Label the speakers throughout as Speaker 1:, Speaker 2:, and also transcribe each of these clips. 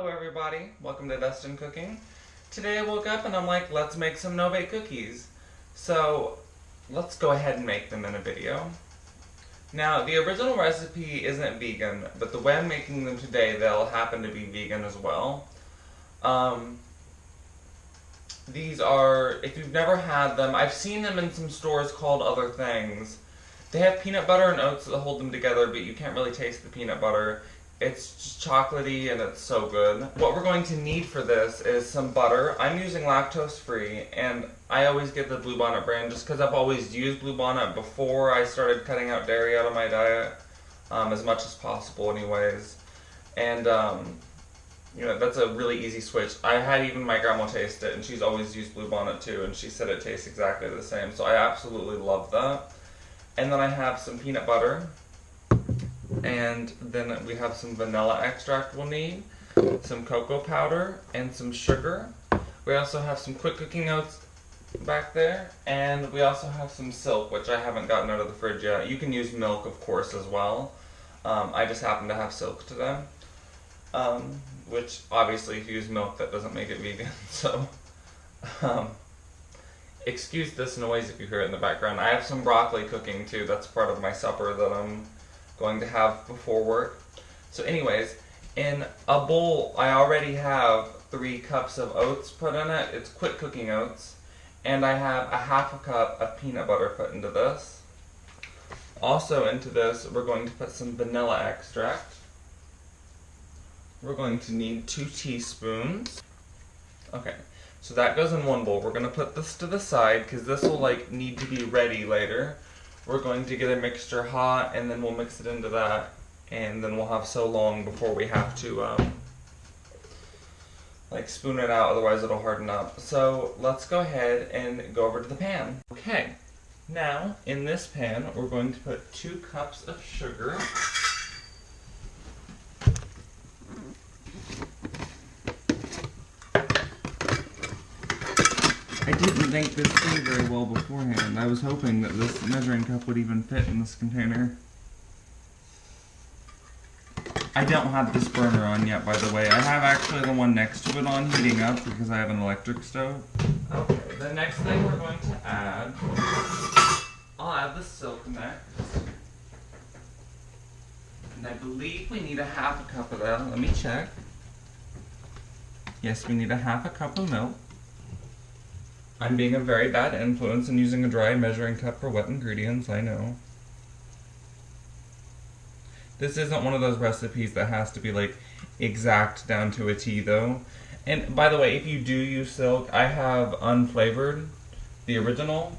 Speaker 1: Hello everybody, welcome to Dustin Cooking. Today I woke up and I'm like, let's make some no-bake cookies. So let's go ahead and make them in a video. Now the original recipe isn't vegan, but the way I'm making them today they'll happen to be vegan as well. These are, if you've never had them, I've seen them in some stores called other things. They have peanut butter and oats that hold them together, but you can't really taste the peanut butter. It's just chocolatey and it's so good. What we're going to need for this is some butter. I'm using lactose free, and I always get the Bluebonnet brand just because I've always used Bluebonnet before I started cutting out dairy out of my diet, as much as possible anyways. And you know, that's a really easy switch. I had even my grandma taste it, and she's always used Bluebonnet too, and she said it tastes exactly the same, so I absolutely love that. And then I have some peanut butter, and then we have some vanilla extract we'll need, some cocoa powder, and some sugar. We also have some quick cooking oats back there, and we also have some silk, which I haven't gotten out of the fridge yet. You can use milk, of course, as well. I just happen to have silk today. Which, obviously, if you use milk, that doesn't make it vegan, so excuse this noise if you hear it in the background. I have some broccoli cooking, too. That's part of my supper that I'm going to have before work. So anyways, in a bowl, I already have 3 cups of oats put in it. It's quick cooking oats. And I have a half a cup of peanut butter put into this. Also into this, we're going to put some vanilla extract. We're going to need 2 teaspoons. Okay, so that goes in one bowl. We're going to put this to the side because this will need to be ready later. We're going to get a mixture hot, and then we'll mix it into that, and then we'll have so long before we have to spoon it out, otherwise it'll harden up. So let's go ahead and go over to the pan. Okay, now in this pan we're going to put 2 cups of sugar. I didn't think this through very well beforehand. I was hoping that this measuring cup would even fit in this container. I don't have this burner on yet, by the way. I have actually the one next to it on heating up because I have an electric stove. Okay, the next thing we're going to add, I'll add the silk next. And I believe we need a half a cup of that. Let me check. Yes, we need a half a cup of milk. I'm being a very bad influence and using a dry measuring cup for wet ingredients, I know. This isn't one of those recipes that has to be exact down to a T though. And by the way, if you do use silk, I have unflavored, the original.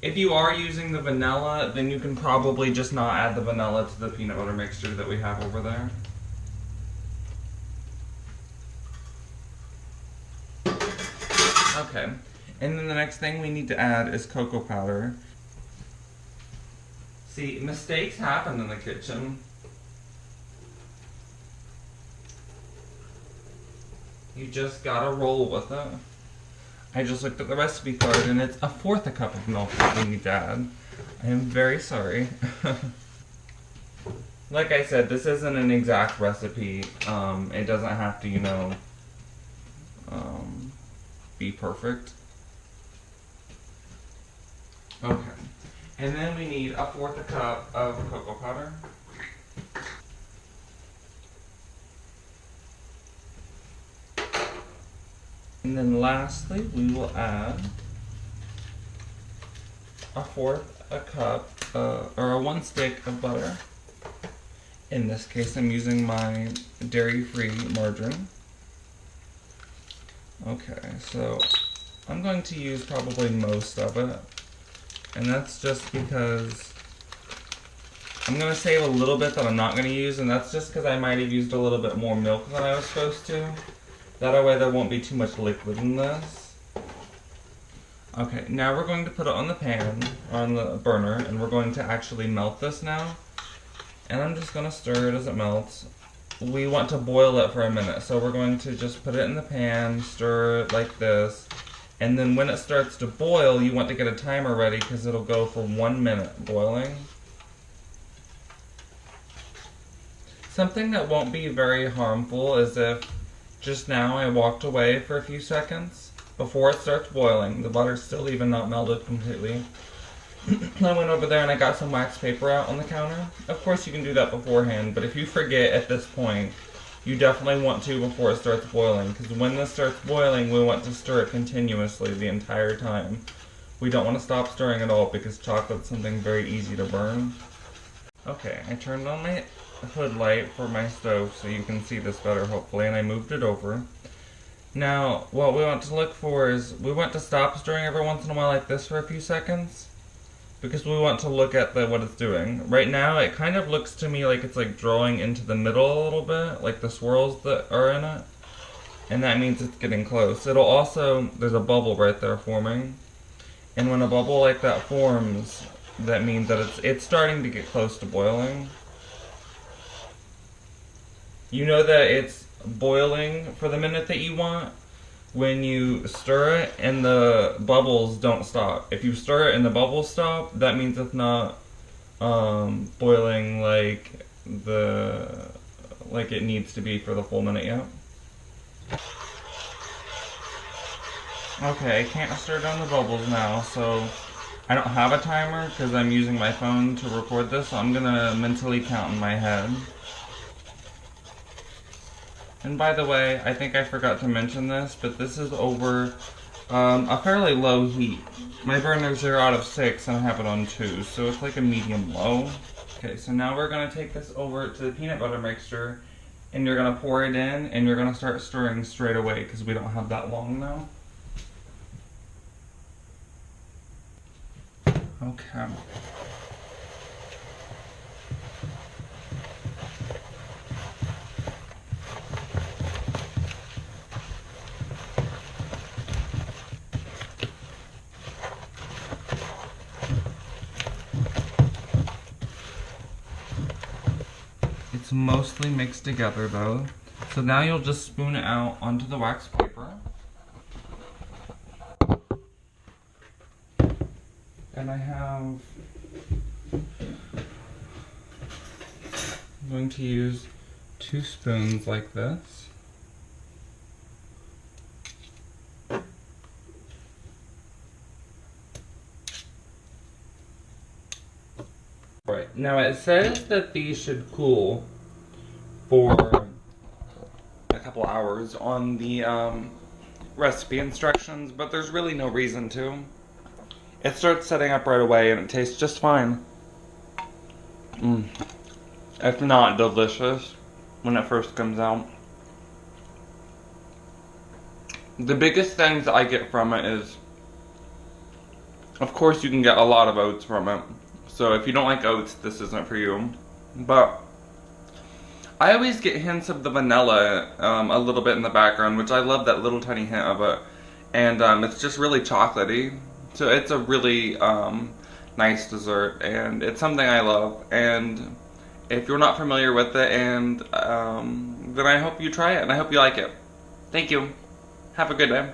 Speaker 1: If you are using the vanilla, then you can probably just not add the vanilla to the peanut butter mixture that we have over there. Okay. And then the next thing we need to add is cocoa powder. See, mistakes happen in the kitchen. You just gotta roll with it. I just looked at the recipe card and it's 1/4 a cup of milk that we need to add. I am very sorry. Like I said, this isn't an exact recipe. It doesn't have to, be perfect. Okay, and then we need 1/4 a cup of cocoa powder. And then lastly, we will add 1/4 a cup, or 1 stick of butter. In this case, I'm using my dairy-free margarine. Okay, so I'm going to use probably most of it. And that's just because I'm going to save a little bit that I'm not going to use, and that's just because I might have used a little bit more milk than I was supposed to. That way there won't be too much liquid in this. Okay, now we're going to put it on the pan, on the burner, and we're going to actually melt this now. And I'm just going to stir it as it melts. We want to boil it for a minute, so we're going to just put it in the pan, stir it like this. And then when it starts to boil, you want to get a timer ready because it'll go for 1 minute boiling. Something that won't be very harmful is if Just now I walked away for a few seconds before it starts boiling. The butter's still even not melted completely. I went over there and I got some wax paper out on the counter. Of course you can do that beforehand, but if you forget at this point, you definitely want to before it starts boiling, because when this starts boiling, we want to stir it continuously the entire time. We don't want to stop stirring at all because chocolate's something very easy to burn. Okay, I turned on my hood light for my stove so you can see this better hopefully, and I moved it over. Now, what we want to look for is, we want to stop stirring every once in a while like this for a few seconds, because we want to look at what it's doing. Right now, it kind of looks to me like it's like drawing into the middle a little bit, like the swirls that are in it, and that means it's getting close. It'll also, there's a bubble right there forming, and when a bubble like that forms, that means that it's starting to get close to boiling. You know that it's boiling for the minute that you want when you stir it and the bubbles don't stop. If you stir it and the bubbles stop, that means it's not boiling like it needs to be for the full minute yet. Okay, I can't stir down the bubbles now, so I don't have a timer because I'm using my phone to record this, so I'm gonna mentally count in my head. And by the way, I think I forgot to mention this, but this is over a fairly low heat. My burner's 0 out of 6 and I have it on 2, so it's like a medium low. Okay, so now we're going to take this over to the peanut butter mixture, and you're going to pour it in, and you're going to start stirring straight away because we don't have that long now. Okay. It's mostly mixed together though. So now you'll just spoon it out onto the wax paper. And I'm going to use 2 spoons like this. Right, now it says that these should cool for a couple hours on the recipe instructions, but there's really no reason to. It starts setting up right away and it tastes just fine. It's not delicious when it first comes out. The biggest things I get from it is, of course you can get a lot of oats from it. So if you don't like oats, this isn't for you. But I always get hints of the vanilla a little bit in the background, which I love that little tiny hint of it. And it's just really chocolatey. So it's a really nice dessert, and it's something I love. And if you're not familiar with it, and then I hope you try it, and I hope you like it. Thank you. Have a good day.